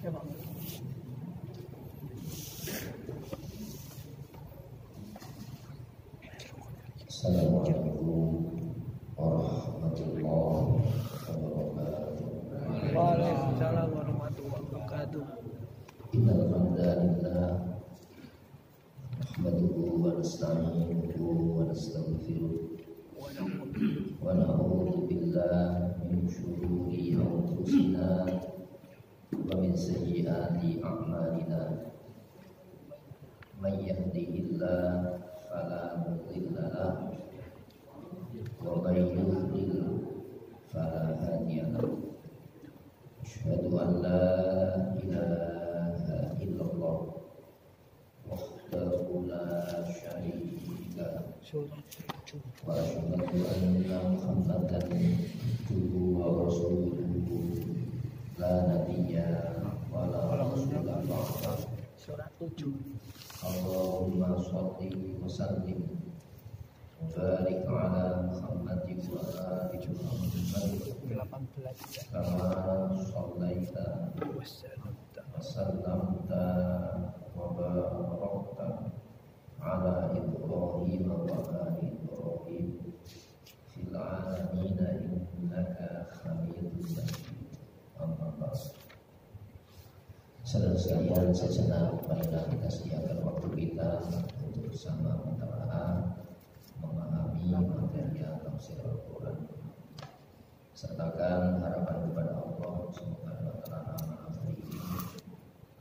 Assalamualaikum warahmatullahi wabarakatuh. Waalaikumsalam warahmatullahi wabarakatuh. Innal hamdalillah nahmaduhu wa nasta'inuhu wa nastaghfiruh wa na'udzu billahi min shururi anfusina wa min sayyiati a'malina. May yahdihillahu fala mudilla lahu wa may yudlil fala hadiya lahu. Asyhadu an la ilaha illallah wahdahu la syarika lahu wa asyhadu anna Muhammadan abduhu wa rasuluhu la nabiyya wa la rasula ba'dahu. Surat 7. Allahumma sholli wa sallim wa barik ala Muhammadin wa ali Muhammad 18. kama shallaita wa sallamta wa barakta ala Ibrahim wa ali Ibrahim fil alamin innaka Hamidum Majid. Amma ba'd. Saudara sekalian, sejenak marilah kita sediakan waktu kita untuk bersama mentelaah memahami materi tafsir Al-Quran. Sertakan harapan kepada Allah, semoga Allah Ta'ala mengampuni ini.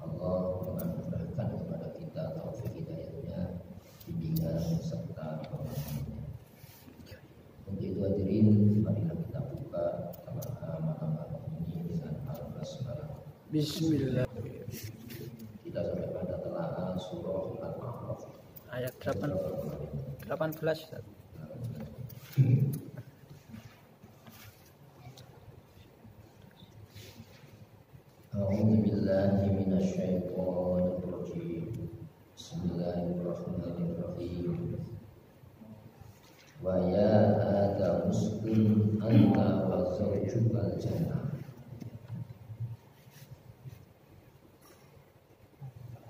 Allah menganugerahkan kepada kita taufik hidayahnya, bimbingan serta pemahamannya. Untuk itu hadirin, marilah kita buka malam ini dengan al-basmalah. Bismillah. Kita sampai pada telaah surah Al-A'raf Ayat 18. A'udzu billahi minasyaitonir rajim. Bismillahirrahmanirrahim. Wa ya Adam uskun anta wa zawjukal jannah.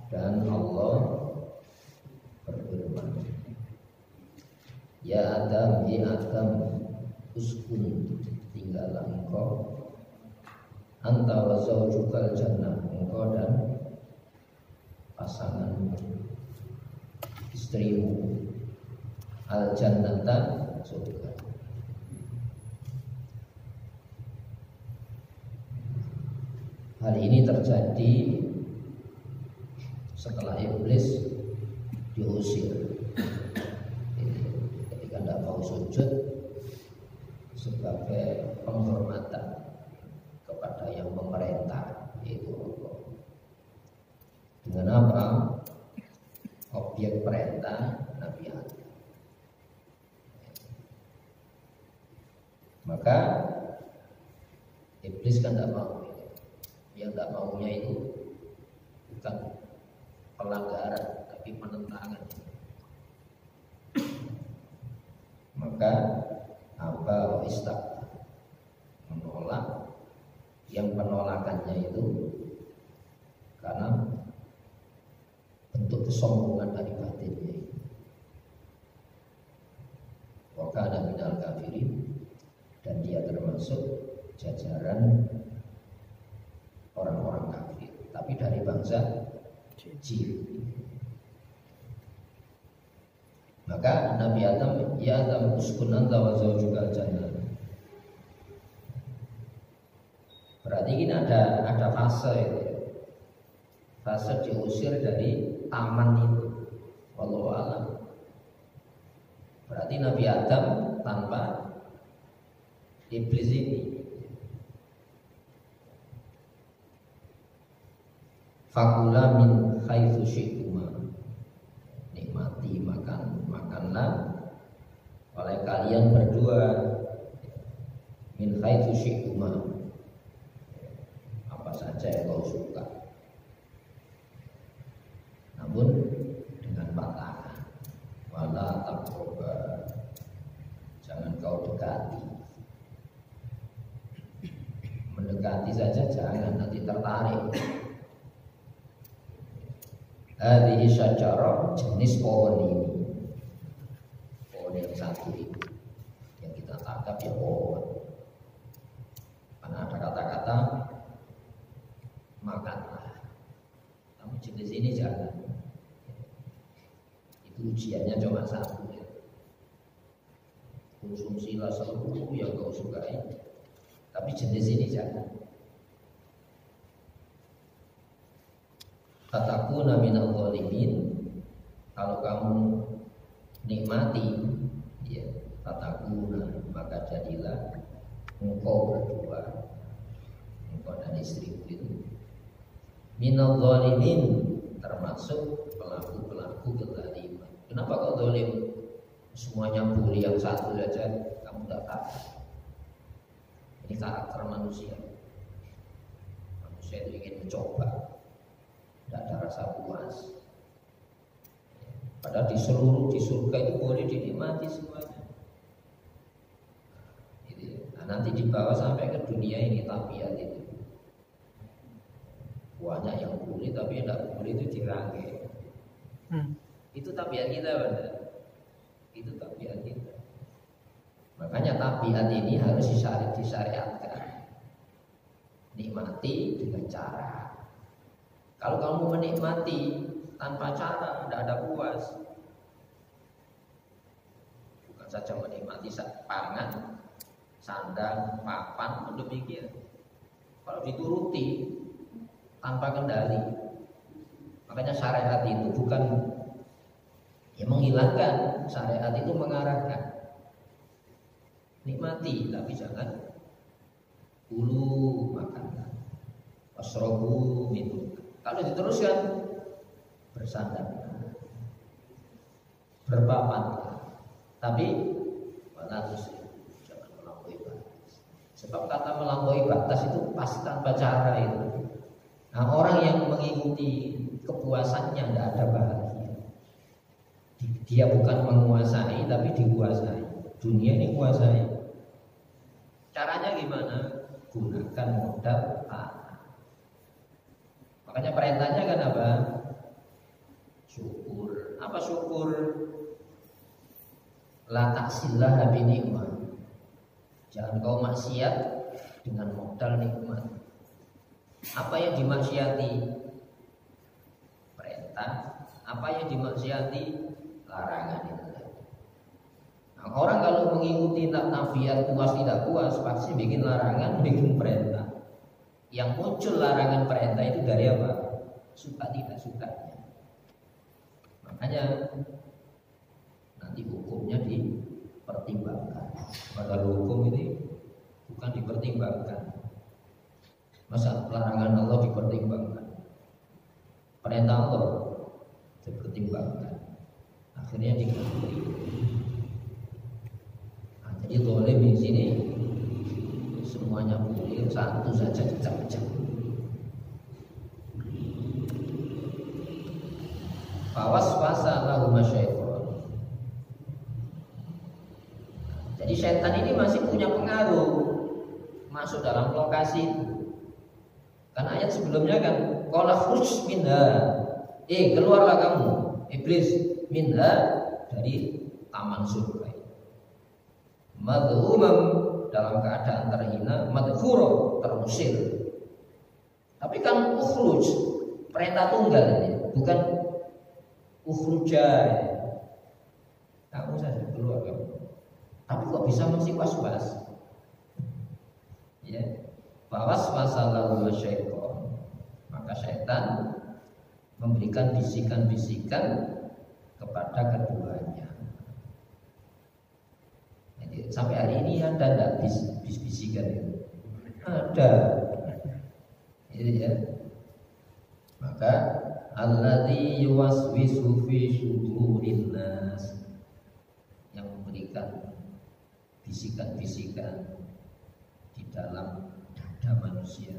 Dan Allah berfirman, ya Adam, uskun, tinggallah engkau, anta wa zawjukal jannah, engkau dan pasangan istrimu, al jannata, surga. Hal ini terjadi setelah iblis diusir, ketika tidak mau sujud sebagai penghormatan kepada yang memerintah, yaitu Allah. Dengan apa? Objek perintah Nabi Adam. Maka iblis kan tidak mau. Yang tidak maunya itu bukan pelanggaran, tapi penentangan. Maka apa istak, menolak. Yang penolakannya itu karena bentuk kesombongan dari batinnya. Wa kana minal kafirin, dan dia termasuk jajaran orang-orang kafir, tapi dari bangsa jin. Maka Nabi Adam, ya Adam uskun anta wa zawjukal jannah. Berarti ini ada fase itu. Fase diusir dari taman itu. Wallahu a'lam. Berarti Nabi Adam tanpa iblis ini. Fakula min haitsu syi'tuma, nikmati makanlah oleh kalian berdua, min haitsu syi'tuma, apa saja yang kau suka, namun dengan batasan. Wala taqraba, jangan kau dekati. Mendekati saja jangan, nanti tertarik. hadhihi syajarah, jenis pohon ini. Pohon yang satu ini yang kita tangkap ya pohon. Karena ada kata-kata makanlah, namun jenis ini jangan. Itu ujiannya cuma satu ya. Konsumsilah seluruh yang kau sukai, tapi jenis ini jangan. Fatakuna minal zalimin, kalau kamu nikmati ya, fatakuna, maka jadilah engkau berdua, engkau dan istrimu itu minal zalimin, termasuk pelaku-pelaku kezaliman. Kenapa kau zalim? Semuanya boleh, yang satu saja kamu tidak tahu. Ini karakter manusia. Manusia itu ingin mencoba, tidak ada rasa puas. Padahal di surga itu boleh dinikmati semuanya. Nah, nanti dibawa sampai ke dunia ini tabiat itu. Banyak yang boleh tapi yang tidak boleh itu dirangkai. Itu tabiat kita benar. Itu tabiat kita. Makanya tabiat ini harus disyariatkan. Nikmati dengan cara. Kalau kamu menikmati tanpa cara, tidak ada puas. Bukan saja menikmati pangan, sandang, papan, demikian. Kalau dituruti tanpa kendali, makanya syariat itu bukan ya menghilangkan, syariat itu mengarahkan. Nikmati tapi jangan dulu makan, wasrobu minum. Kalau diteruskan bersandar, berpapan, tapi jangan melampaui batas. Sebab kata melampaui batas itu pasti tanpa cara itu. Nah, orang yang mengikuti kepuasannya tidak ada bahagia. Dia bukan menguasai tapi dikuasai. Dunia ini kuasai. Caranya gimana? Gunakan modal tanah. Makanya perintahnya kan apa? Syukur. Apa syukur? La taksilah bi nikmat. Jangan kau maksiat dengan modal nikmat. Apa yang dimaksiati? Perintah. Apa yang dimaksiati? Larangan itu. Nah, orang kalau mengikuti tabiat puas tidak puas, pasti bikin larangan, bikin perintah. Yang muncul larangan perintah itu dari apa? Suka tidak sukanya. Makanya nanti hukumnya dipertimbangkan. Padahal hukum ini bukan dipertimbangkan. Masa larangan Allah dipertimbangkan, perintah Allah dipertimbangkan, akhirnya dikabuli. Nah, jadi zalim di sini semuanya boleh, satu saja dicap-cap. Fawaswasa lahum syaitan. Jadi syaitan ini masih punya pengaruh masuk dalam lokasi itu. Kan ayat sebelumnya kan qala khruj minha. Keluarlah kamu iblis minha, dari taman surga. Madhumam, dalam keadaan terhina, madhura, terusir. Tapi kan ukhruj, perintah tunggal ini, bukan ukhrujai. Kamu saja keluar kamu. Tapi kok bisa masih was-was? Ya. Fawaswasa lahum syaitan, maka syaitan memberikan bisikan-bisikan kepada keduanya. Jadi, sampai hari ini ada tidak bisikan itu? Ada. Itu ya. Maka alladzi yuwaswisu fi syudurin nas, yang memberikan bisikan-bisikan di dalam dada manusia.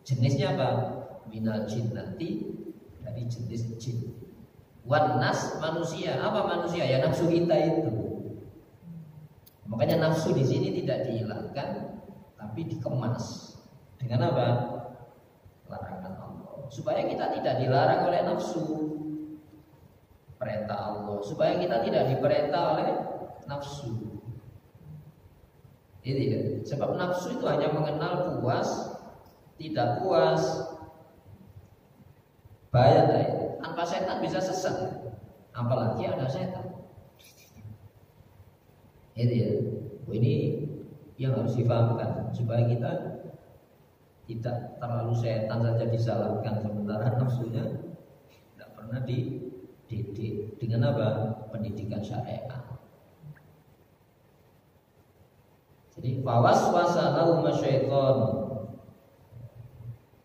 Jenisnya apa? Minal jinnati, dari jenis jin. Wan nas, manusia. Apa manusia? Ya nafsu kita itu. Makanya nafsu di sini tidak dihilangkan, tapi dikemas dengan apa? Larangan Allah. Supaya kita tidak dilarang oleh nafsu. perintah Allah, supaya kita tidak diperintah oleh nafsu. Ini ya. Sebab nafsu itu hanya mengenal puas, tidak puas. Bahaya ya. Tanpa setan bisa sesat. Apalagi ada setan. Ini ya. Ini yang harus difahamkan supaya kita tidak terlalu setan saja disalahkan, sementara nafsunya tidak pernah dididik dengan apa? Pendidikan syariat. Jadi fawaswasa lahuma syaitan,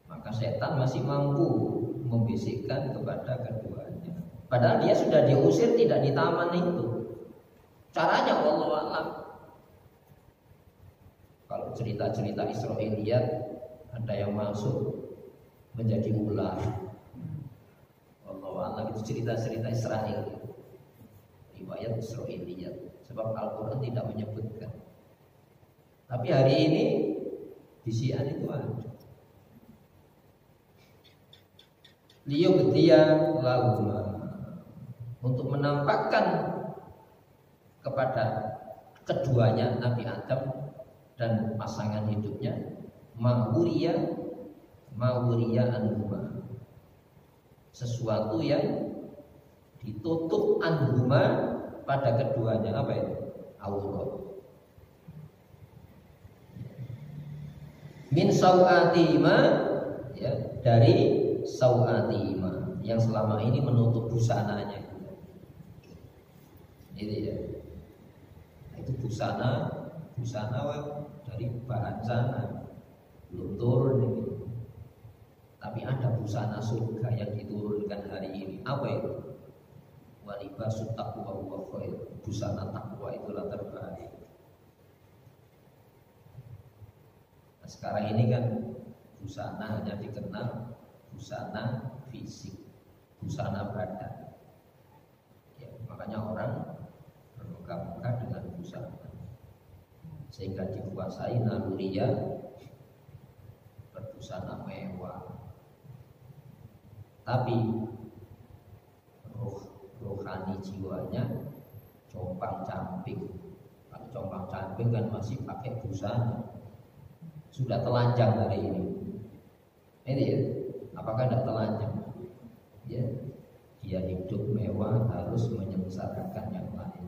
maka setan masih mampu membisikkan kepada keduanya. Padahal dia sudah diusir tidak di taman itu. Caranya wallahu a'lam. Kalau cerita-cerita Israiliyat, ada yang masuk menjadi ular. Wallahu a'lam, itu cerita-cerita Israel. Riwayat Israiliyat. Sebab Al-Quran tidak menyebutkan. Tapi hari ini di Syiah itu ada. Liyubtiya lahuma, untuk menampakkan kepada keduanya Nabi Adam dan pasangan hidupnya ma'uriya anhuma, sesuatu yang ditutup anhuma pada keduanya. Apa itu? Aurat. Min sau'atima, ya, dari sau'atima yang selama ini menutup busananya. Itu ya. Itu busana dari bahan sana belum turun ini. Tapi ada busana surga yang diturunkan hari ini. Apa itu? Walibasut taqwa wa khair. Busana takwa itulah terbaik. Nah, sekarang ini kan busana hanya dikenal busana fisik, busana badan. Ya, makanya orang bermegah-megah dengan busana, sehingga dikuasai naluriya berbusana mewah. Tapi rohani jiwanya compang-camping. Kalau compang-camping kan masih pakai busana. Sudah telanjang hari ini. Ini ya, apakah tidak telanjang? Ya, dia hidup mewah harus menyengsarakan yang lain.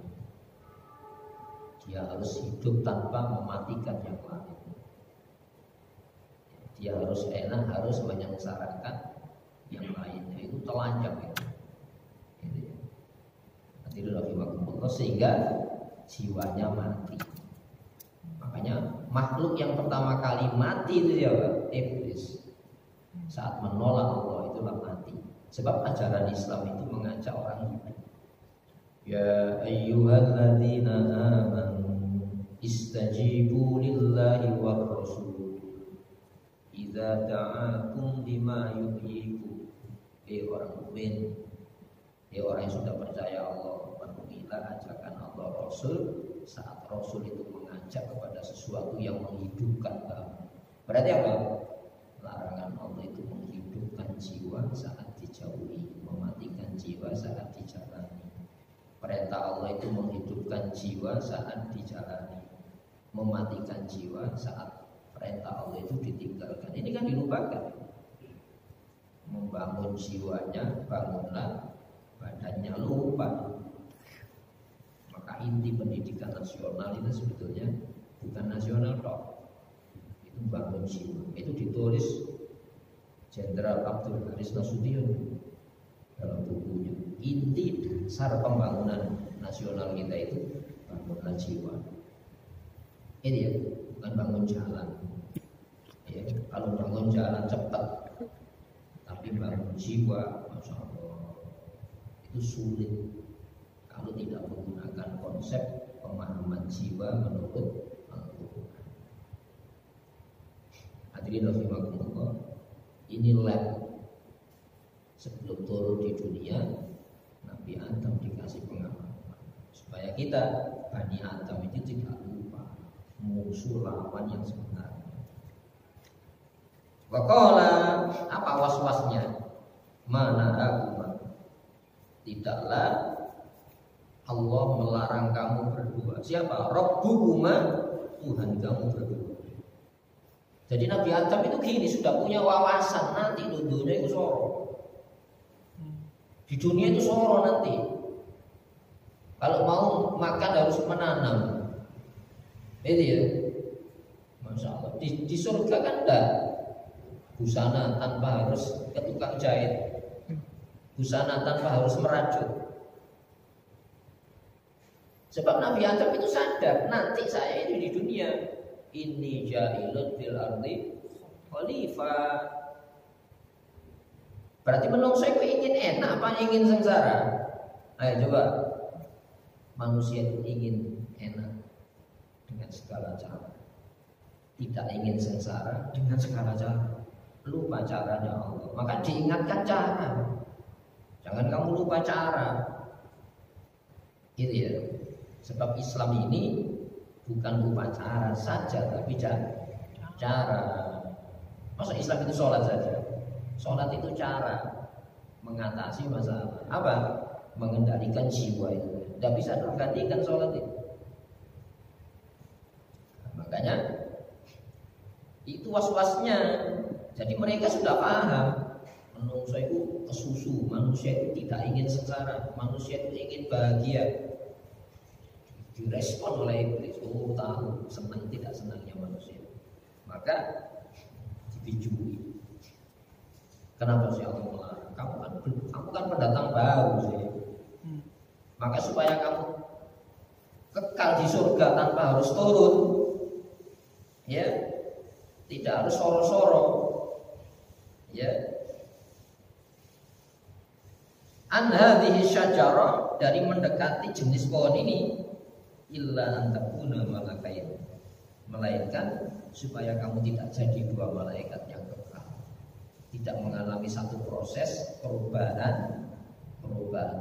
Dia harus hidup tanpa mematikan yang lain. Dia harus enak, harus menyengsarakan yang lainnya. Itu telanjang ya. Ini ya. Hadirin sehingga jiwanya mati. Makanya makhluk yang pertama kali mati itu ya iblis. Saat menolak Allah itulah mati. Sebab ajaran Islam itu mengajak orang hidup. Ya ayyuhalladzina amanu istajibu lillahi war rasul idza da'akum lima yuhyikum. Orang mukmin, orang yang sudah percaya Allah, penuhilah ajakan Allah Rasul saat Rasul itu mengajak kepada sesuatu yang menghidupkan kamu. Berarti apa? Larangan Allah itu menghidupkan jiwa saat dijauhi, mematikan jiwa saat dijalani. Perintah Allah itu menghidupkan jiwa saat dijalani, mematikan jiwa saat perintah Allah itu ditinggalkan. Ini kan dilupakan. Membangun jiwanya, bangunlah, badannya lupa. Maka inti pendidikan nasional itu sebetulnya bukan nasional toh, itu bangun jiwa. Itu ditulis Jenderal Abdul Haris Nasution dalam bukunya. Inti dasar pembangunan nasional kita itu bangunlah jiwa. Ini ya, bukan bangun jalan. Ya, kalau bangun jalan cepat, tapi bangun jiwa, masya Allah, itu sulit. Kalau tidak menggunakan konsep pemahaman jiwa menurut Al-Quran. Hadirin rahimakumullah, ini lab sebelum turun di dunia. Nabi Adam dikasih pengalaman supaya kita Bani Adam itu tidak lupa musuh lawan yang sebenarnya. Waqala, apa was-wasnya? Mana aku Tidaklah Allah melarang kamu berdua. Siapa? Rabbukuma, Tuhan kamu berdua. Jadi Nabi Adam itu gini, sudah punya wawasan nanti dunia itu soro. Di dunia itu soro nanti. Kalau mau makan harus menanam. Itu ya. Masya Allah. Di surga kan enggak. Busana tanpa harus ke tukang jahit. Busana tanpa harus merajut. Sebab Nabi Adam itu sadar, nanti saya itu di dunia ini ja'ilun fil ardi khalifah. Berarti menungso itu ingin enak apa ingin sengsara? Ayo coba. Manusia itu ingin enak dengan segala cara. Tidak ingin sengsara dengan segala cara. Lupa caranya Allah. Maka diingatkan cara. Jangan kamu lupa cara. Gitu ya. Sebab Islam ini bukan upacara saja, tapi cara. Masa Islam itu sholat saja? Sholat itu cara mengatasi masalah. Apa? Mengendalikan jiwa itu. Tidak bisa tergantikan sholat itu. Nah, makanya itu was-wasnya. Jadi mereka sudah paham. Manusia itu kesusu. Manusia itu tidak ingin sengsara. Manusia itu ingin bahagia. Direspon oleh iblis. Oh tahu senang tidak senangnya manusia. Maka dibijui. Kenapa sih Allah melarang? Kamu kan pendatang baru sih. Maka supaya kamu kekal di surga tanpa harus turun, ya, tidak harus soro-soro, ya. An hadhihi syajarah, dari mendekati jenis pohon ini. Illa antakuna malakain, melainkan supaya kamu tidak jadi dua malaikat yang kekal, tidak mengalami satu proses perubahan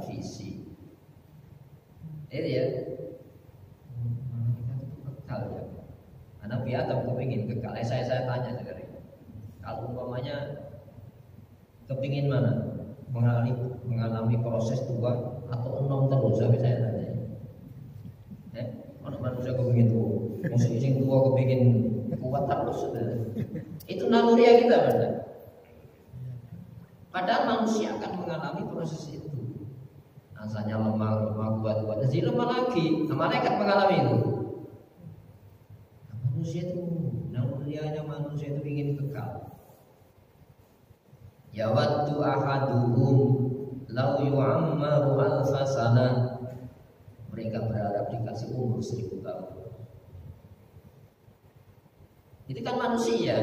visi. Ini ya, malaikat itu kekal ya. Nabi Adam kepingin kekal. Saya tanya sekarang, kalau umpamanya kepingin mana, mengalami proses tua atau enom terus, tapi saya tanya. Anak manusia kepingin tua, maksudnya sing tua kepingin kuat terus. Itu naluri kita benar. Padahal manusia akan mengalami proses itu. Asalnya lemah kuat, jadi lemah lagi. Nah, malaikat mengalami itu. Nah, manusia itu nalurianya manusia itu ingin kekal. Ya waddu ahaduhum lau yu'ammaru alfa sana. Mereka berharap dikasih umur 1000 tahun. Itu kan manusia.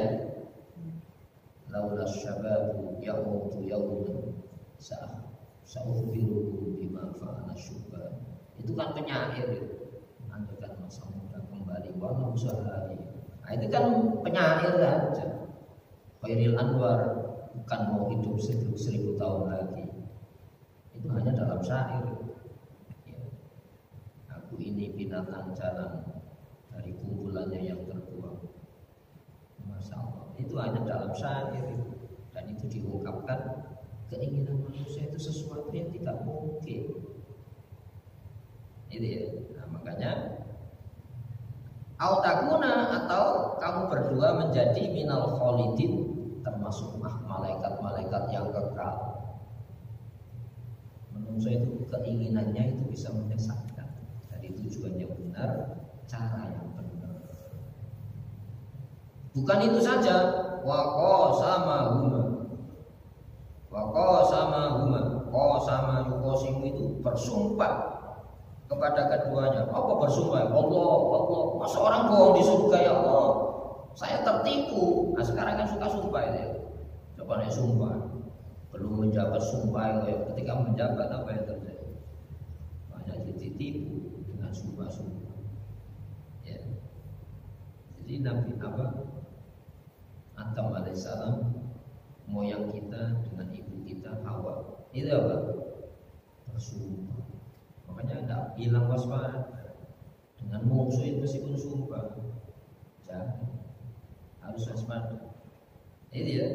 Laula syababu yamutu yawman sa'ukhbiruhu bima fa'ala syubha. Itu kan penyair itu. Andaikan masa muda kembali walau sehari. Nah, itu kan penyair saja. Khairil Anwar bukan mau hidup 1000 tahun lagi. Itu hanya dalam syair. Aku ini binatang jalan dari kumpulannya yang terbuang. Masya Allah. Itu hanya dalam syair. Dan itu diungkapkan keinginan manusia itu sesuatu yang tidak mungkin. Itu ya. Nah, makanya autakuna, atau kamu berdua menjadi minal kholidin, termasuk malaikat-malaikat yang kekal. Manusia itu keinginannya itu bisa menyesatkan. Tujuan yang benar, cara yang benar. Bukan itu saja, waqasama yuqasimu itu bersumpah kepada keduanya. Apa bersumpah? Allah. Masa orang bohong di surga ya Allah? Saya tertipu. Nah sekarang kan suka sumpah itu. Coba nih sumpah. Belum menjabat sumpah ya. Ketika menjabat apa yang terjadi? Banyak ditipu. Sumpah-sumpah, ya. Jadi Nabi Adam alaihissalam, moyang kita dengan ibu kita Hawa, itu apa? Bersumpah. Makanya tidak bilang waspada dengan musuh itu meskipun sumpah, jangan, harus waspada. Itu ya.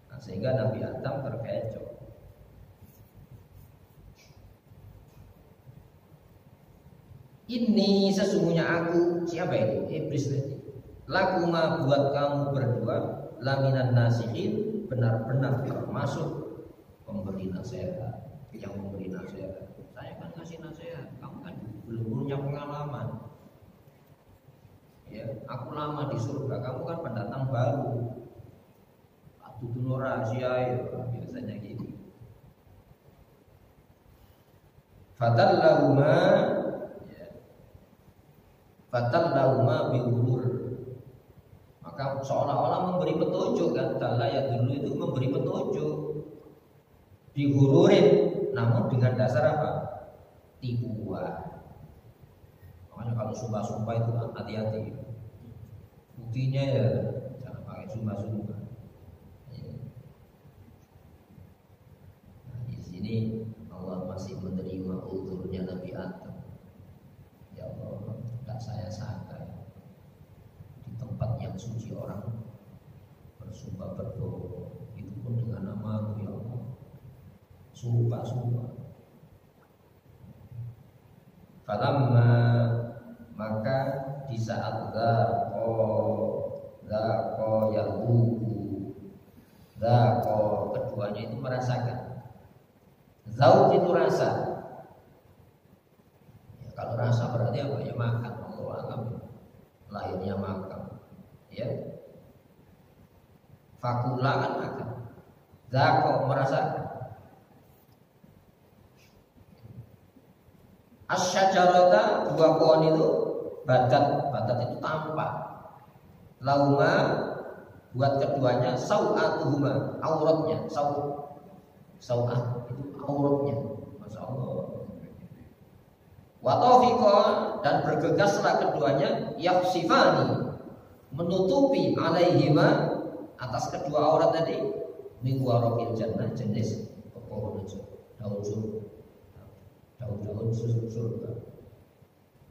Nah, sehingga Nabi Adam terkecoh. Ini sesungguhnya aku, siapa itu? Iblis tadi. Lakuma buat kamu berdua, laminan nasihin, benar-benar termasuk pemberi nasihat. Yang memberi nasihat, saya kan ngasih nasihat, kamu kan belum punya pengalaman. Ya, aku lama di surga, kamu kan pendatang baru. Aku tuh rahasia ya, biasanya gitu. Fatallahuma, ya. Fatallahuma bihurur. Maka seolah-olah memberi petunjuk kan, dalla ya dulu itu memberi petunjuk. Dihururin, namun dengan dasar apa? Tipuan. Makanya kalau sumpah-sumpah itu hati-hati. Buktinya ya jangan pakai sumpah-sumpah. Nah, di sini Allah masih menerima uzurnya Nabi Adam. Ya Allah, tidak saya sangka di tempat yang suci orang bersumpah berbohong, itu pun dengan nama-Mu ya Allah. Sumpah-sumpah. Falamma, maka di saat dzaqo yaduku, dzaqo keduanya itu merasakan. Zauq itu rasa. Ya, kalau rasa berarti apa? Ya makan. Allah alam. Lahirnya makan. Ya. Fakula kan makan. Dzaqo merasakan. Asyajarata dua pohon itu badat itu tampak. Lauma buat keduanya sau'atuhuma, auratnya, sau'at itu auratnya. Masya Allah. Wa tawfiqa, dan bergegaslah keduanya yaksifani, menutupi alaihima, atas kedua aurat tadi, min waraqil jannah, jenis pepohonan daun surga. Daun-daun surga.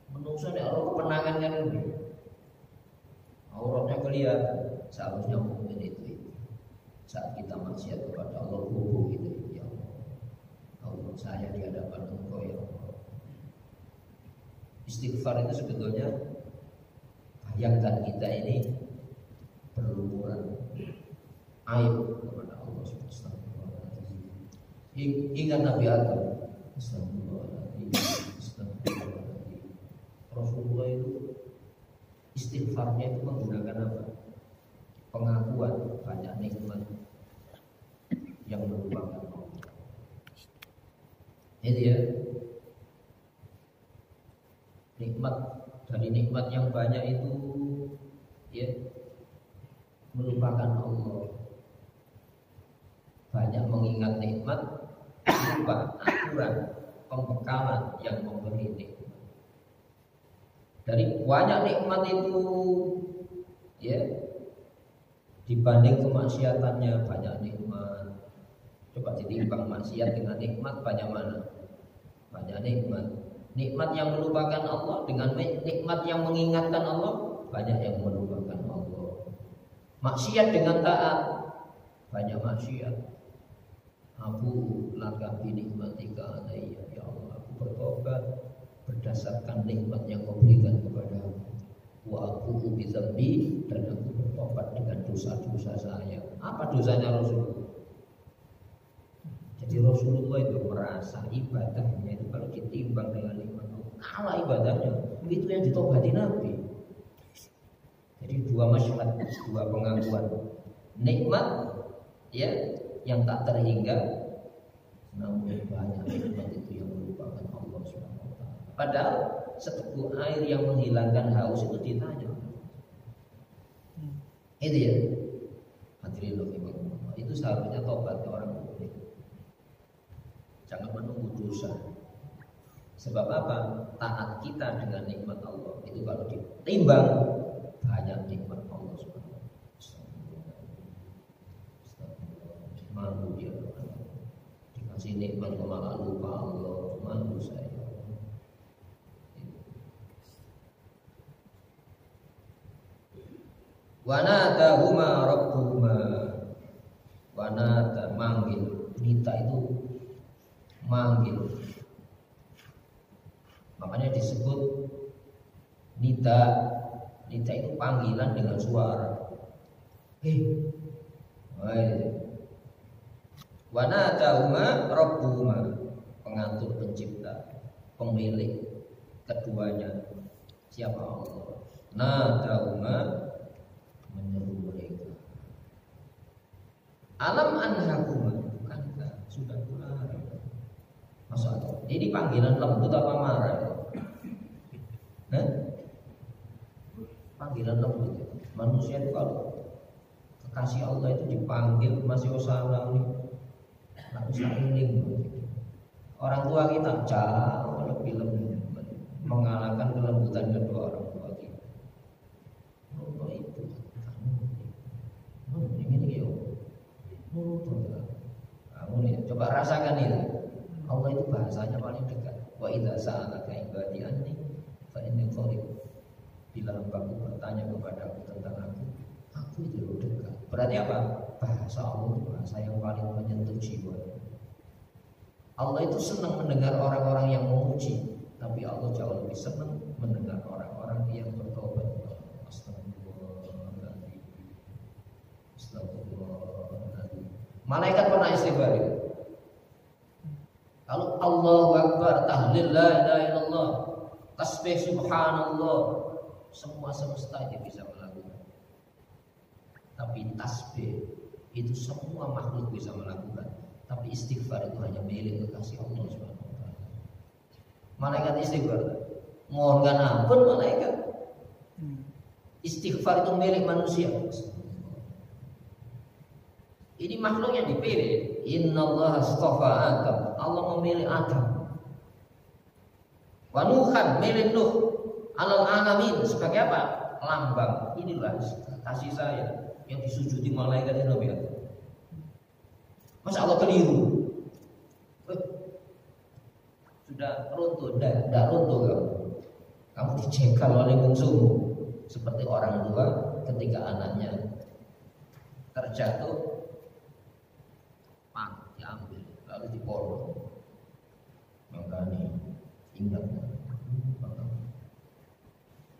Menungso nek ora kepenangan kan ini. Auratnya kelihatan. Seharusnya mukmin itu. Saat kita maksiat kepada Allah hubung gitu ya Allah. Allah saya di hadapan Engkau ya Allah. Istighfar itu sebetulnya bayangkan kita ini berlumuran aib kepada Allah Subhanahu wa taala. Ingat Nabi Adam. Rasulullah itu istighfarnya itu menggunakan apa? Pengakuan banyak nikmat yang merupakan Allah. Itu ya. Nikmat, dari nikmat yang banyak itu ya merupakan Allah. Banyak mengingat nikmat, lupa aturan pembekalan yang memberi nikmat. Dari banyak nikmat itu ya dibanding kemaksiatannya banyak nikmat. Coba ditimbang maksiat dengan nikmat banyak mana? Banyak nikmat. Nikmat yang melupakan Allah dengan nikmat yang mengingatkan Allah banyak yang melupakan Allah. Maksiat dengan taat banyak maksiat. Aku laka bi nikmatika alayya ya Allah, aku bertobat berdasarkan nikmat yang kau berikan kepada aku. Wa aku bizambi, dan aku bertobat dengan dosa-dosa saya. Apa dosanya Rasulullah? Jadi Rasulullah itu merasa ibadahnya itu kalau ditimbang dengan nikmat Allah, kalah ibadahnya. Begitu yang ditobati Nabi. Jadi dua masyarakat, dua pengakuan. Nikmat ya yang tak terhingga, namun banyak nikmat itu yang merupakan Allah Subhanahu wa taala. Padahal seteguk air yang menghilangkan haus itu ditanya. Itu ya. Hadirin rahimakumullah. Itu seharusnya tobat orang mukmin. Jangan menunggu dosa. Sebab apa? Taat kita dengan nikmat Allah itu kalau ditimbang banyak nikmat Allah Subhanahu wa taala. Malu dia dikasih nikmat malah lupa Allah, malu saya. Wanadahuma rabbuhuma, wanada manggil, nita itu manggil Makanya disebut nida. Nida itu panggilan dengan suara. Hei, wa nadahuma rabbuhuma, pengatur, pencipta, pemilik keduanya. Siapa? Allah. Nadahuma, menyeru mereka. Alam anhakuma, bukankah sudah kularang? Masa ini panggilan lembut apa marah? Panggilan lembut. Manusia itu kalau kekasih Allah itu dipanggil masih salam nih, nggak usah iling. Orang tua kita jauh lebih lembut, mengalahkan kelembutan kedua orang tua kita. Oh itu, ini yo. Kamu nih, coba rasakan itu. Allah itu bahasanya paling dekat. Wa idza sa'alaka ibadi anni fa inni qarib. Bila hambaku bertanya kepada aku tentang aku itu dekat. Berarti apa? Bahasa Allah itu bahasa yang paling menyentuh jiwa. Allah itu senang mendengar orang-orang yang memuji, tapi Allah jauh lebih senang mendengar orang-orang yang bertobat. Astagfirullahaladzim. Astagfirullahaladzim. Malaikat pernah istighfar itu. Kalau Allahu Akbar, tahlil la ilaha illallah, tasbih subhanallah, semua semesta itu bisa melakukan. Tapi tasbih itu semua makhluk bisa melakukan. Tapi istighfar itu hanya milik kekasih Allah Subhanahu wa taala. Malaikat istighfar, mohonkan ampun malaikat. Istighfar itu milik manusia. Ini makhluk yang dipilih. Innallaha astafa Adam. Allah memilih Adam. Wa Nuhan, milih Nuh. Alal alamin, sebagai apa? Lambang. Inilah kasih saya yang disujudi malaikat Nabi Adam. Masa Allah keliru? Sudah runtuh, tidak runtuh kamu. Kamu dijegal oleh musuhmu, seperti orang tua ketika anaknya terjatuh, diambil lalu dipotong. Makanya ingat,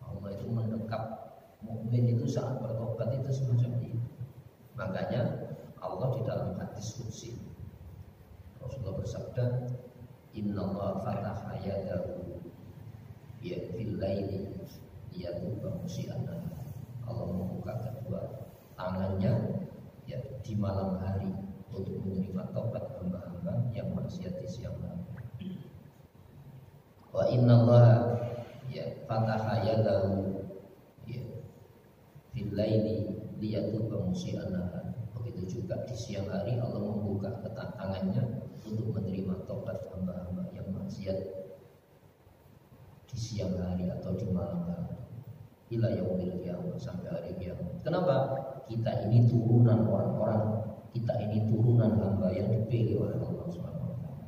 Allah itu mendekap mukmin itu saat bertobat itu semacam ini. Makanya Allah di dalam hadis qudsi Rasulullah bersabda, innallaha fataha yadahu ya fil laili yatuba musi'ana. Allah membuka kedua tangannya ya di malam hari untuk menerima taubat hamba-hamba yang maksiat di siang hari. Wa innallaha ya fataha yadahu ya fil laili liyatuba musi'ana. Begitu juga di siang hari Allah membuka tangannya untuk menerima taubat hamba-hamba yang maksiat di siang hari atau di malam hari. Ila yaumil qiyamah, sampai hari kiamat. Kenapa? Kita ini turunan orang-orang, kita ini turunan hamba yang dipilih oleh Allah Subhanahu wa taala.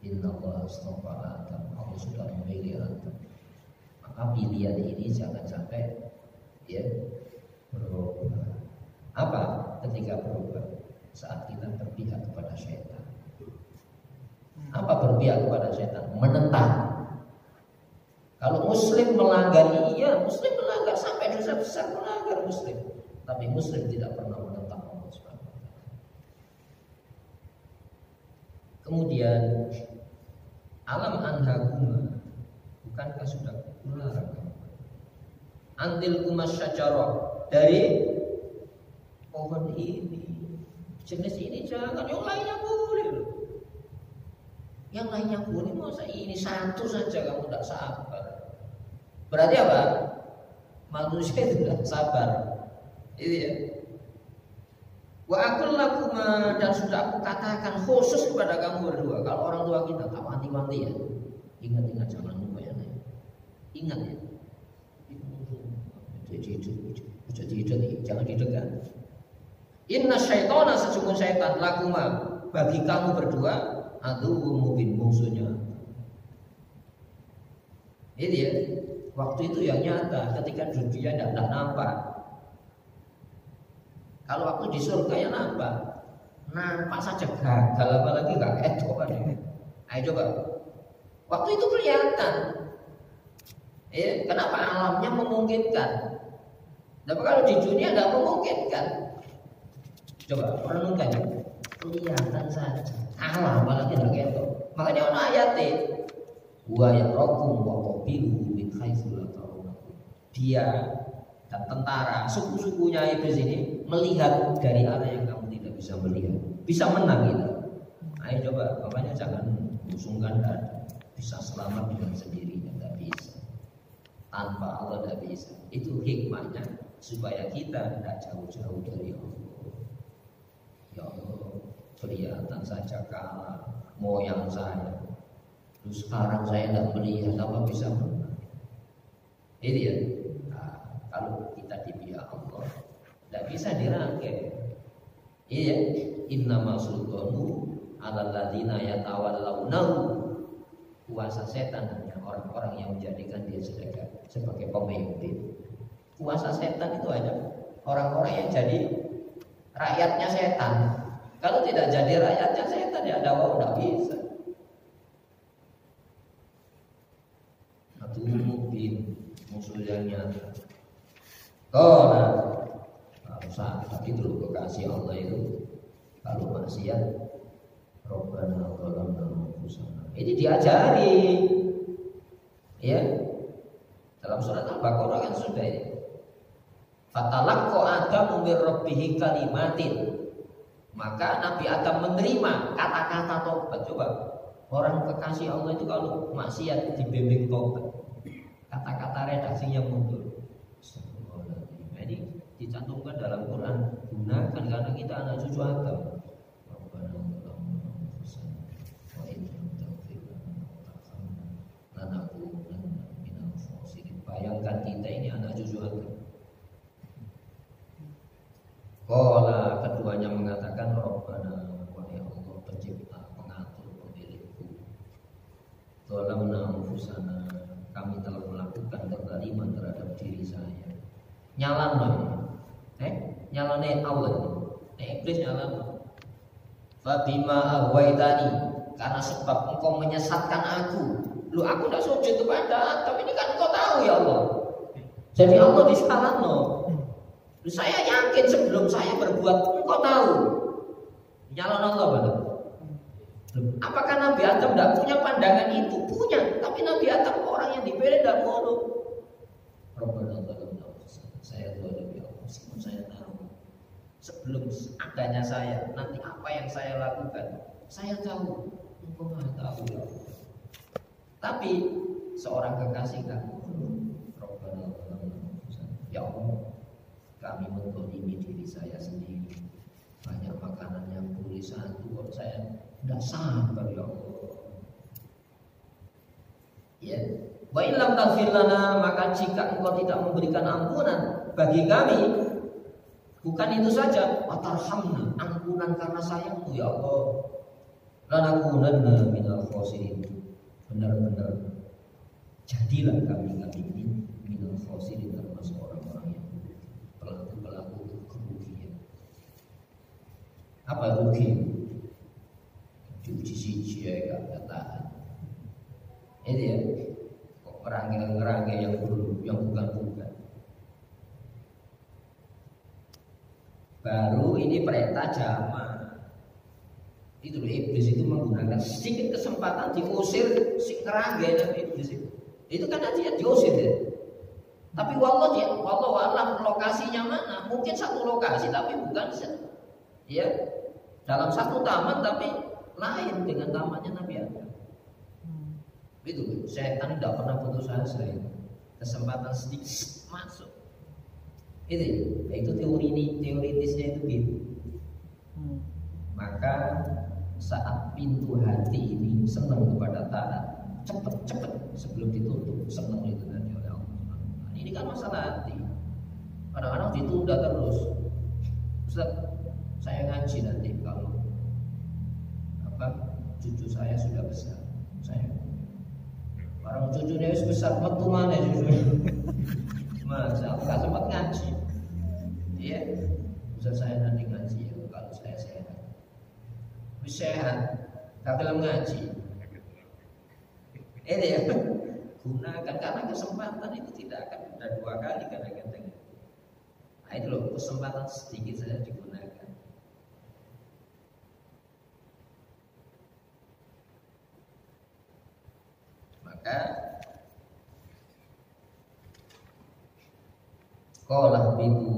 Innallaha astafa Adam. Allah sudah memilih Adam. Maka pilihan ini jangan sampai ya berubah. Apa ketika berubah? Saat kita berpihak kepada syaitan. Apa berpihak kepada syaitan? Menentang. Kalau muslim melanggar, iya muslim melanggar sampai dosa besar, melanggar muslim. Tapi muslim tidak pernah menentang Allah Subhanahu wa taala. Kemudian alam anhakuma, bukankah sudah kularang antil kumas syajarah, dari pohon ini, jenis ini jangan, yang lainnya boleh. Yang lainnya boleh, masa ini satu saja kamu tidak sabar? Berarti apa? Manusia tidak sabar. Itu ya. Wa aqul lakuma, dan sudah aku katakan khusus kepada kamu berdua. Kalau orang tua kita tak mati-mati ya. Ingat-ingat jangan lupa ya. Ingat ya. Jadi hidup, jangan didekat. Inna syaitana, sesungguhnya syaitan, lakuma, bagi kamu berdua, aduwwum mubin, musuhnya. Itu ya. Waktu itu yang nyata, ketika dunia tidak nampak. Kalau waktu di surga ya nampak saja gagal, apalagi gak edo kan. Ayo coba. Waktu itu kelihatan, Kenapa alamnya memungkinkan? Tapi kalau di dunia nggak memungkinkan. Coba renungkan, kelihatan saja. Alam malah tidak gitu. Makanya ono ayatnya, wa yarakum wa qabiluhu min haitsu la tarawnahu. Dia dan tentara suku-sukunya iblis ini melihat dari arah yang kamu tidak bisa melihat. Bisa menang kita. Ayo coba, makanya jangan musungkan dan bisa selamat dengan sendirinya, tidak bisa. Tanpa Allah tidak bisa. Itu hikmahnya supaya kita tidak jauh-jauh dari Allah. Ya Allah, kelihatan saja kalah moyang saya. Terus sekarang saya tidak melihat apa bisa menang. Ini ya. Nah, kalau kita di pihak Allah, tidak bisa dirangkai. Iya, innama sultanu 'alal ladzina yatawallawnahu. Kuasa setan hanya orang-orang yang menjadikan dia sebagai pemimpin. Kuasa setan itu hanya orang-orang yang jadi rakyatnya setan. Kalau tidak jadi rakyatnya setan, ya ada tidak bisa. Satu mungkin musuh yang nyata. Usah tapi dulu kekasih Allah itu kalau maksiat Rabbana zalamna anfusana. Ini diajari. Ya. Dalam surat Al-Baqarah kan sudah ini. Fatalaqqa Adamu mir rabbih kalimatin. Maka Nabi Adam menerima kata-kata taubat. Coba orang kekasih Allah itu kalau maksiat dibimbing taubat, kata-kata redaksinya mundur. Ini dicantumkan dalam Quran. Gunakan karena kita anak cucu Adam. Bayangkan kita ini anak cucu Adam. Qala, keduanya mengatakan Rabbana, wahai Allah pencipta, pengatur, pemilikku. Zalamna anfusana, kami telah melakukan kezaliman terhadap diri saya. Nyalano. Nyalane Allah. Iblis nyalano. Fa bima aghwaytani, karena sebab engkau menyesatkan aku. Lu aku tidak sujud kepada Adam, ini kan engkau tahu ya Allah. Jadi Allah disalahno. Saya yakin sebelum saya berbuat, engkau tahu. Nyalon Allah benar. Apakah Nabi Adam tidak punya pandangan itu? Punya. Tapi Nabi Adam orang yang dipilih dan ngono. Saya tahu Nabi Allah. Meskipun saya tahu. Sebelum adanya saya, nanti apa yang saya lakukan, saya tahu. Engkau maha tahu ya Allah. Tapi seorang kekasih kamu, ya Allah, kami mendolimi diri saya sendiri. Banyak makanan yang boleh satu kok saya tidak sabar ya Allah. Ya, wa illam taghfir lana, maka jika engkau tidak memberikan ampunan bagi kami, bukan itu saja, watarhamna, ampunan karena sayangmu ya Allah, lanakunanna minal khosirin. Benar-benar jadilah kami ini minal khosirin, termasuk orang-orang yang pelaku kerugian. Apa rugi? Diuji siji ya gak tahan. Ini ya, kok ngerangge yang bukan. Baru ini perintah jamaah. Itu iblis itu menggunakan sedikit kesempatan diusir si ngerangge iblis itu. Itu karena dia diusir ya. Tapi wallahu alam lokasinya mana? Mungkin satu lokasi tapi bukan ya dalam satu taman tapi lain dengan tamannya Nabi Adam. Itu setan tidak pernah putus asa itu. Kesempatan sedikit masuk. Itu teoritisnya itu gitu. Maka saat pintu hati ini senang kepada taat, cepet sebelum ditutup, senang itu nanti oleh Allah. Ini kan masalah hati. Kadang-kadang ditunda terus. Ustaz, saya ngaji nanti kalau cucu saya sudah besar. Saya orang cucunya sudah besar, metu mana cucunya? Masa nggak sempat ngaji. Iya, Ustaz saya nanti ngaji ya kalau saya sehat. Sehat, tak dalam ngaji. Ini ya, Gunakan, karena kesempatan itu tidak akan ada dua kali kadang-kadang. Nah itu loh, kesempatan sedikit saja digunakan. Maka qala bitu,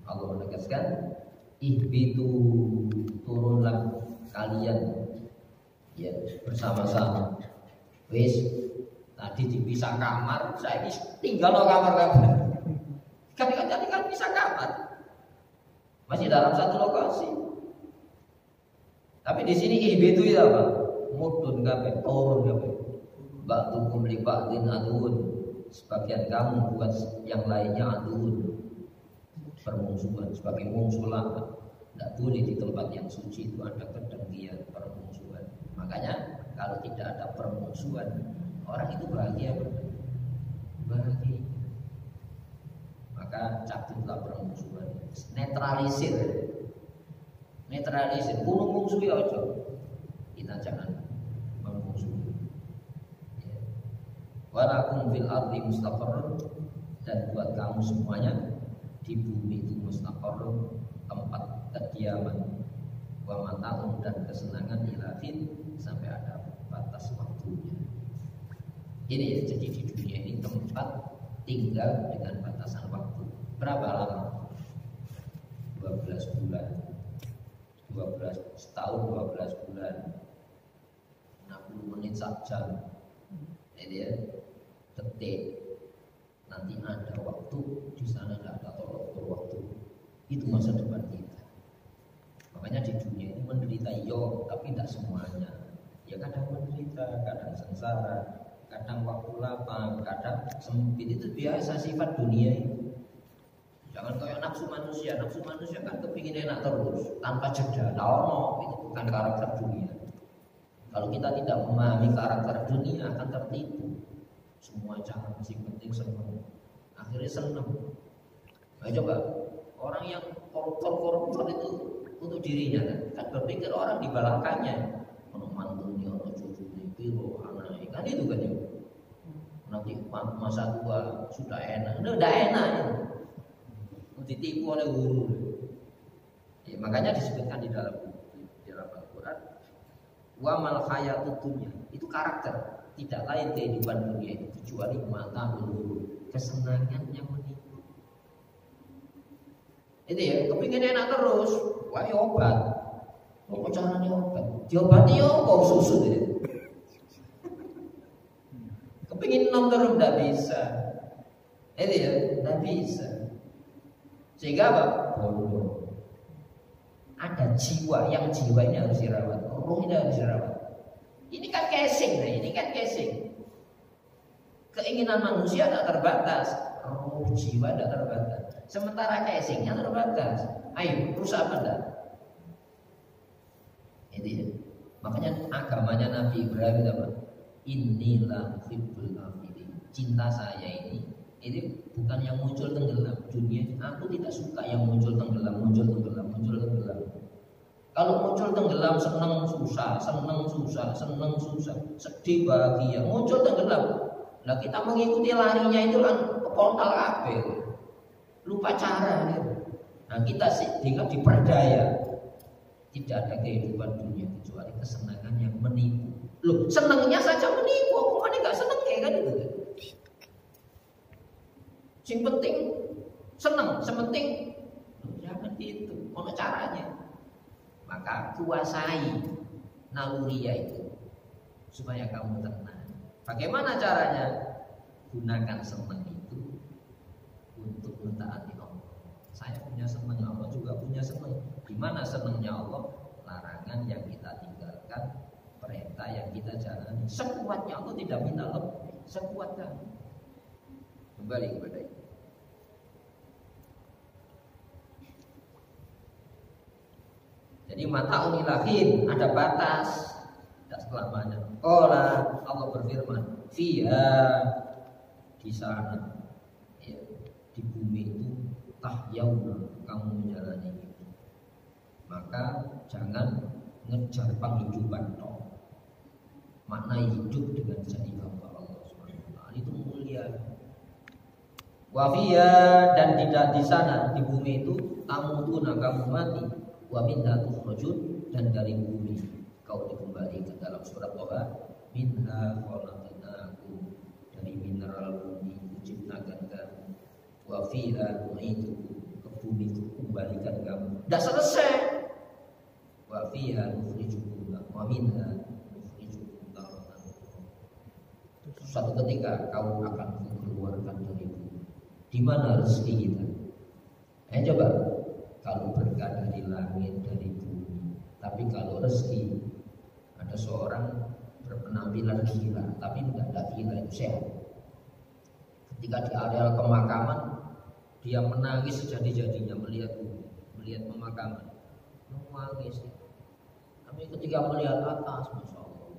Allah menegaskan ihbitu, turunlah kalian ya bersama-sama. Wis tadi dipisah kamar, saya ini tinggal di kamar kabeh. Kan bisa kamar. Masih dalam satu lokasi. Tapi di sini ihbitu itu apa? Mudun kabeh, turun kabeh. Ba'dukum li ba'din aduun. Sebagian kamu buat yang lainnya aduun, permusuhan, sebagai musuh lama. Tidak boleh di tempat yang suci itu ada kedengkian, permusuhan. Makanya kalau tidak ada permusuhan, orang itu bahagia, bahagia. Maka cabutlah permusuhan, netralisir, bunuh musuh ya aja. Kita jangan memusuhi. Walakum fil ardi mustaqarrun, dan buat kamu semuanya di bumi itu mustaqarrun, tempat kediaman, wa mata'un, dan kesenangan ilafin, sampai ada batas waktunya. Ini ya, jadi di dunia ini tempat tinggal dengan batasan waktu. Berapa lama? 12 bulan. 12 setahun, 12 bulan. 60 menit saja. Jadi ya, detik. Nanti ada waktu, di sana tidak ada tolok waktu. Itu masa depan kita. Makanya di dunia ini menderita tapi tidak semuanya. Ya kadang menderita, kadang sengsara, kadang waktu lapang, kadang sempit. Itu biasa sifat dunia itu. Jangan kayak nafsu manusia kan kepingin enak terus tanpa jeda. No, itu bukan karakter dunia. Kalau kita tidak memahami karakter dunia akan tertipu. Semua cara masih penting senang. Akhirnya senang. Nah, coba orang yang koruptor itu untuk dirinya kan berpikir orang di belakangnya, ono mantunya, ono cucunya, piro anaknya, kan itu kan ya. Nanti masa tua sudah enak, udah enak ya. Ditipu oleh guru. Ya, makanya disebutkan di dalam Al-Quran, wa mal hayatud dunya, itu karakter, tidak lain kehidupan dunia itu kecuali mata dulu, kesenangan yang menipu. Itu ya, kepingin enak terus, wah ya obat. Kok caranya obat? Diobati ya kok susu ya. Kepingin nom terus tidak bisa. Itu ya, tidak bisa. Sehingga apa? Bodoh. Ada jiwa, yang jiwa ini harus dirawat, roh ini harus dirawat. Ini kan casing, ini kan casing. Keinginan manusia tidak terbatas, roh jiwa tidak terbatas. Sementara casingnya terbatas. Ayo, rusak apa enggak? Itu ya. Makanya agamanya Nabi Ibrahim apa? Inilah hibbul afidin. Cinta saya ini bukan yang muncul tenggelam dunia. Aku tidak suka yang muncul tenggelam. Kalau muncul tenggelam senang susah, sedih bahagia, muncul tenggelam. Nah kita mengikuti larinya itu kan kepontal kabeh. Lupa cara ya. Nah kita dengan diperdaya. Tidak ada kehidupan dunia kecuali kesenangan yang menipu. Loh, senangnya saja menipu, aku kan enggak senang kayak kan itu. Yang penting senang, sementing jangan itu, mana caranya. Maka kuasai naluriya itu supaya kamu tenang. Bagaimana caranya? Gunakan senang itu untuk mentaati Allah. Saya punya senang, Allah juga punya senang. Di mana senangnya Allah? Larangan yang kita tinggalkan, perintah yang kita jalani. Sekuatnya Allah tidak minta lebih, sekuatnya. Kembali kepada itu. Jadi mata unilahin, ada batas, tidak selamanya. Allah berfirman, fiha, di sana, ya, di bumi itu tahyauna, kamu menjalani itu. Maka jangan ngejar penghidupan toh. Makna hidup dengan jadi hamba Allah SWT. itu mulia. Wa fiha, dan tidak di sana di bumi itu tamutuna kamu mati, wa minha tukhrajun, dan dari bumi kau dikembalikan. Dalam surat Toha, minha khalaqnakum, dari mineral bumi kuciptakan kamu, wa fiha nu'idukum, ke bumi kembalikan kamu. Tidak selesai. Wa fiha nukhrijukum wa minha nukhrijukum taratan ukhra. Suatu ketika kau akan dikeluarkan dari bumi. Di mana rezeki kita? Coba, kalau berkah dari langit, dari bumi. Tapi kalau rezeki, ada seorang berpenampilan gila, tapi tidak ada gila itu sehat. Ketika di area pemakaman, dia menangis sejadi-jadinya melihat bumi, melihat pemakaman, menangis. Tapi ketika melihat atas, masya Allah,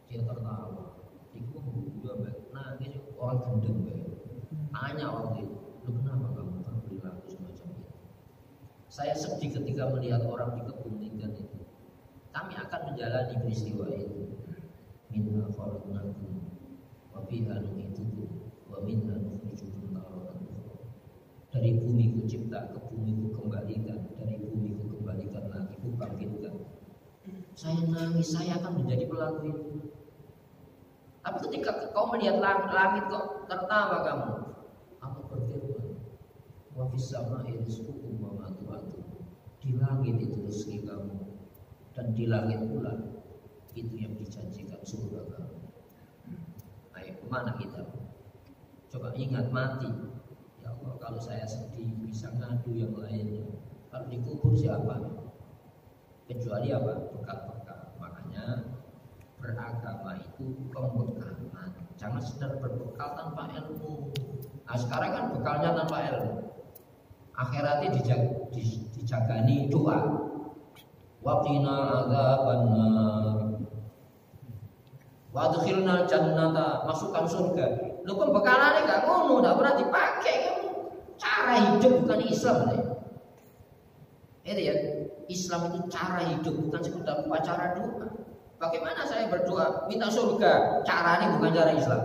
dia tertawa. Itu dia nangis, orang gendeng. Tanya waktu itu, lu kenapa kamu berperilaku semacam itu? Saya sedih ketika melihat orang di kebun ikan itu. Kami akan menjalani peristiwa itu. Minha khalaqnakum wa fiha nu'idukum wa minha nukhrijukum taratan ukhra. Dari bumi ku cipta, ke bumi ku kembalikan, dari bumi ku kembalikan lagi, ku bangkitkan. Saya nangis, saya akan menjadi pelaku itu. Tapi ketika kau melihat langit kok tertawa kamu. Berfirman, wa fis sama'i rizqukum wa ma tu'adun. Di langit itu rezeki kamu, dan di langit pula itu yang dijanjikan surga kamu. Ayo, kemana kita? Coba ingat mati. Ya Allah, kalau saya sedih bisa ngadu yang lainnya. Kalau dikubur siapa? Kecuali apa? Bekal-bekal. Makanya beragama itu pembekalan. Jangan sekedar berbekal tanpa ilmu. Nah sekarang kan bekalnya tanpa ilmu. Akhiratnya dijagani doa. Waqina adzabannar. Wadkhilnal jannata, masukkan surga. Lu pembekalannya gak ngono, gak pernah dipakai. Cara hidup bukan Islam nih. Itu ya, Islam itu cara hidup, bukan sekedar upacara doa. Bagaimana saya berdoa minta surga? Caranya bukan cara Islam.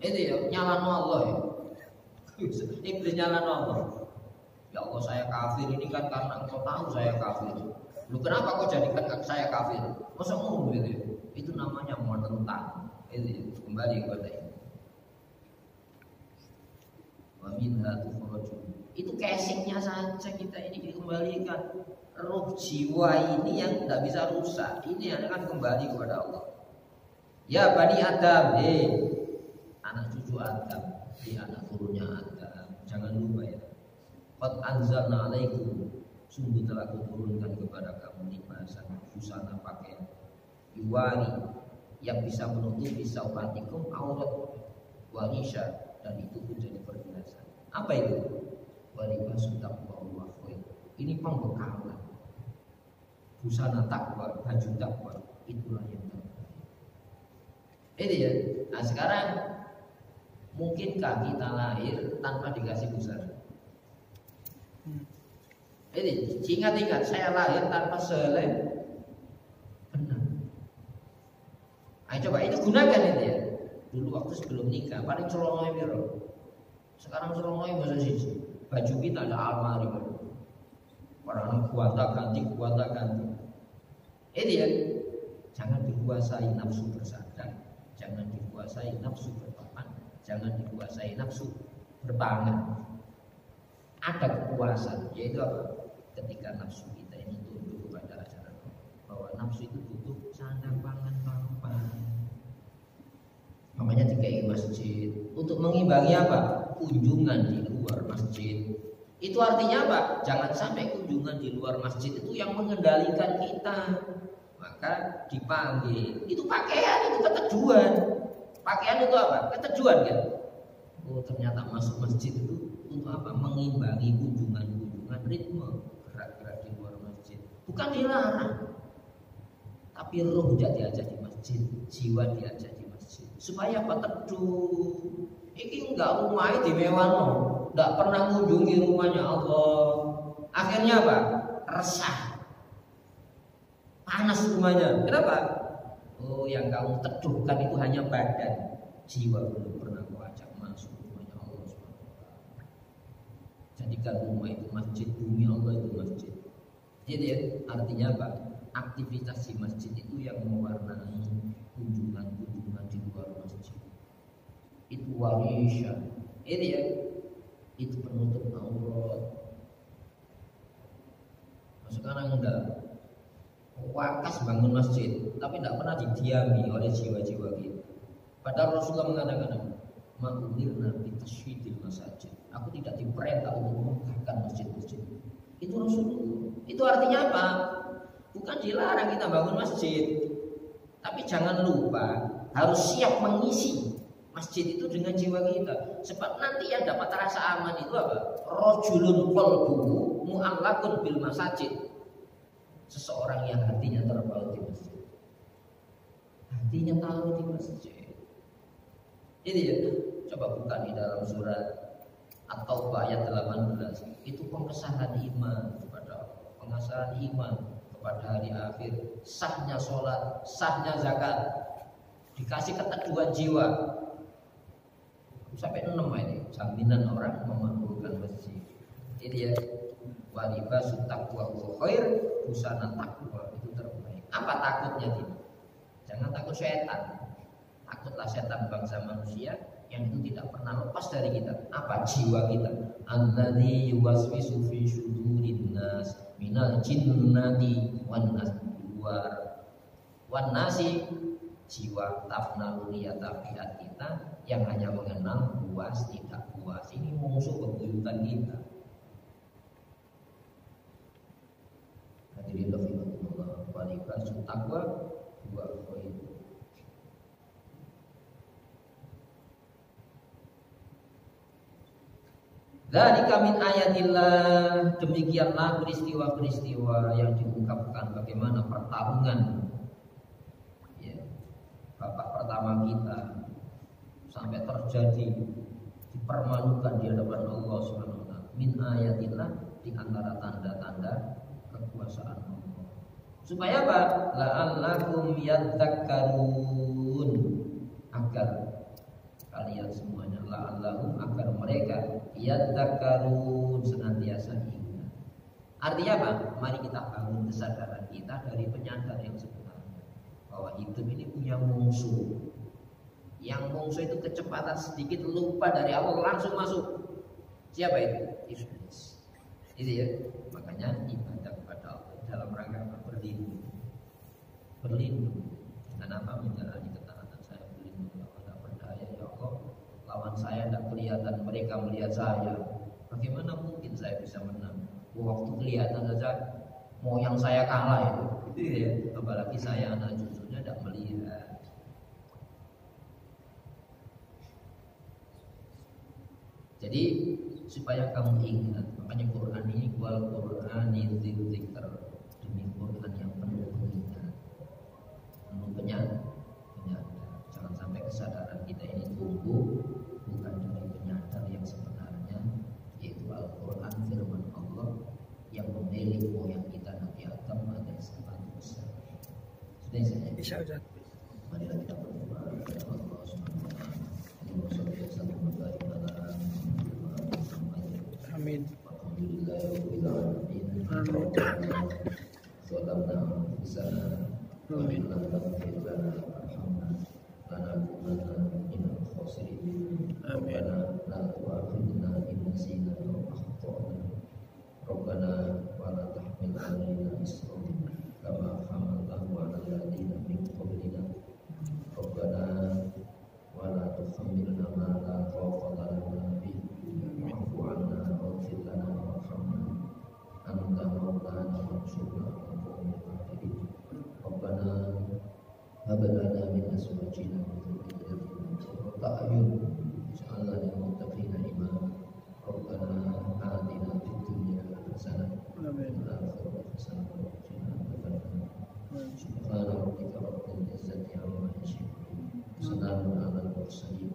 Itu ya, nyalano Allah ya. Iblis nyalano Allah. Ya Allah, saya kafir ini kan karena engkau tahu saya kafir. Lu kenapa kau jadikan saya kafir? Masa ngomong gitu ya? Itu namanya menentang. Itu ya, kembali kepada ini. Wa minha tukhrajun. Itu casingnya saja kita ini dikembalikan. Roh jiwa ini yang tidak bisa rusak. Ini akan kembali kepada Allah. Ya Bani Adam, anak cucu Adam, anak turunnya Adam. Jangan lupa ya. Qad anzalna 'alaikum, sungguh telah kuturunkan kepada kamu libasan, busana pakaian yuwari, yang bisa menutupi saubatikum, aurat warisha, dan itu pun jadi perhiasan. Apa itu? Walibasun taqwa wa khair. Ini pembekalan. Busana takwa, baju takwa, itulah yang terbaik. Itu ya. Nah sekarang mungkinkah kita lahir tanpa dikasih busana? Jadi ingat-ingat, saya lahir tanpa selai. Benar. Ayo coba itu gunakan itu ya. Dulu waktu sebelum nikah paling celongoy piro. Sekarang celongoy masa siji. Baju kita ada almari. Orang kuota ganti. Ini ya, jangan dikuasai nafsu bersadar, jangan dikuasai nafsu berpapan, jangan dikuasai nafsu berpangan. Ada kekuasaan, yaitu apa? Ketika nafsu kita ini tunduk kepada ajaran bahwa nafsu itu butuh sandang pangan papan. Makanya dikai masjid untuk mengimbangi apa? Kunjungan di luar masjid. Itu artinya apa? Jangan sampai kunjungan di luar masjid itu yang mengendalikan kita. Maka dipanggil. Itu pakaian, itu keteduhan. Pakaian itu apa? Keteduhan kan? Oh ternyata masuk masjid itu untuk apa? Mengimbangi kunjungan-kunjungan, ritme gerak-gerak di luar masjid. Bukan dilarang. Tapi roh diajak di masjid, jiwa diajak di masjid. Supaya apa? Teduh. Ini enggak rumahnya dimewano, enggak pernah mengunjungi rumahnya Allah. Akhirnya apa? Resah, panas rumahnya. Kenapa? Oh, yang kamu teduhkan itu hanya badan. jiwa belum pernah kau ajak masuk rumahnya Allah SWT. Jadikan rumah itu masjid, bumi Allah itu masjid. Jadi artinya apa? Aktivitas di masjid itu yang mewarnai kunjungan-kunjungan di luar masjid. Itu warisya. Ini ya, itu penutup aurat. Sekarang enggak. Wakas bangun masjid, tapi tidak pernah didiami oleh jiwa-jiwa kita. Padahal Rasulullah mengatakan, "Ma'umirna bitasyidil masajid." Aku tidak diperintah untuk memegahkan masjid-masjid. Itu Rasulullah. Itu artinya apa? Bukan dilarang kita bangun masjid, tapi jangan lupa harus siap mengisi masjid itu dengan jiwa kita. Sebab nanti yang dapat rasa aman itu apa? Rajulun qalbuhu mu'allaqun bil masajid. Seseorang yang hatinya terpaut di masjid, hatinya taruh di masjid. Jadi ya, coba buka di dalam surat At-Taubah ayat 18. Itu pengesahan iman kepada Allah, pengesahan iman kepada hari akhir, sahnya sholat, sahnya zakat, dikasih keteduhan jiwa. Sampai 6 ini jaminan orang memakmurkan masjid. Jadi ya, walibasut taqwa khair, busana takwa itu terbaik. Apa takutnya ini? Jangan takut setan. Takutlah setan bangsa manusia yang itu tidak pernah lepas dari kita. Apa? Jiwa kita. Alladzi yuwaswisu fi syudurin nas minal jinnati wan nas. Wan nasi, jiwa tafnaliyata fiat kita yang hanya mengenal puas tidak puas. Ini musuh bebuyutan kita. Hadirin rahimakumullah, walibasut taqwa wa khair. Dzalika min ayatillah, demikianlah peristiwa-peristiwa yang diungkapkan bagaimana pertarungan ya, bapak pertama kita sampai terjadi dipermalukan di hadapan Allah Subhanahu wa taala. Min ayatillah, di antara tanda-tanda kekuasaan Allah. Supaya apa? La'allakum yadzakkarun, agar kalian semuanya, la'allahum, agar mereka yadzakkarun, senantiasa ingat. Artinya apa? Mari kita bangun kesadaran kita dari penyadar yang sebenarnya bahwa hidup ini punya musuh. Yang musuh itu kecepatan sedikit lupa dari Allah langsung masuk. Siapa itu? Iblis. Itu ya. Makanya ibadah kepada Allah dalam rangka berlindung. Berlindung dengan apa? Menjalani ketaatan. Saya berlindung kepada berdaya ya Allah. Lawan saya tidak kelihatan, mereka melihat saya. Bagaimana mungkin saya bisa menang? Waktu kelihatan saja mau yang saya kalah itu. Itu ya. Apalagi saya anak cucunya tidak melihat. Jadi supaya kamu ingat, makanya Quran ini wal Qur'ani dzikr, demi Quran yang penuh pengingat, penuh penyadar. Jangan sampai kesadaran kita ini tumbuh bukan dari penyadar yang sebenarnya, yaitu Al-Quran firman Allah yang memilih moyang kita Nabi Adam alaihissalam. Sudah saya. Bisa Ustaz. Marilah kita berdoa kepada Allah Subhanahu wa taala. Allahumma Amin. Alhamdulillahirabbil alamin. Salamna anfusana wa in lam taghfir lana warhamna lanakunanna minal khasirin. Rabbana la tu'akhidhna in nasina aw akhtana. Rabbana wa la tahmil 'alaina isran kama hamaltahu 'alal ladzina min qablina. Rabbana wa la tuhammilna ma la taqata lana bihi. Wa'fu 'anna waghfir lana warhamna anta maulana fansurna 'alal qawmil kafirin. Rabbana hab lana min azwajina wa dhurriyyatina qurrata a'yun waj'alna lil muttaqina imama. Rabbana atina fid dunya hasanah wa fil akhirati hasanah wa qina adzabannar. Subhana rabbika rabbil izzati 'amma yasifun. Salamun 'alal mursalin.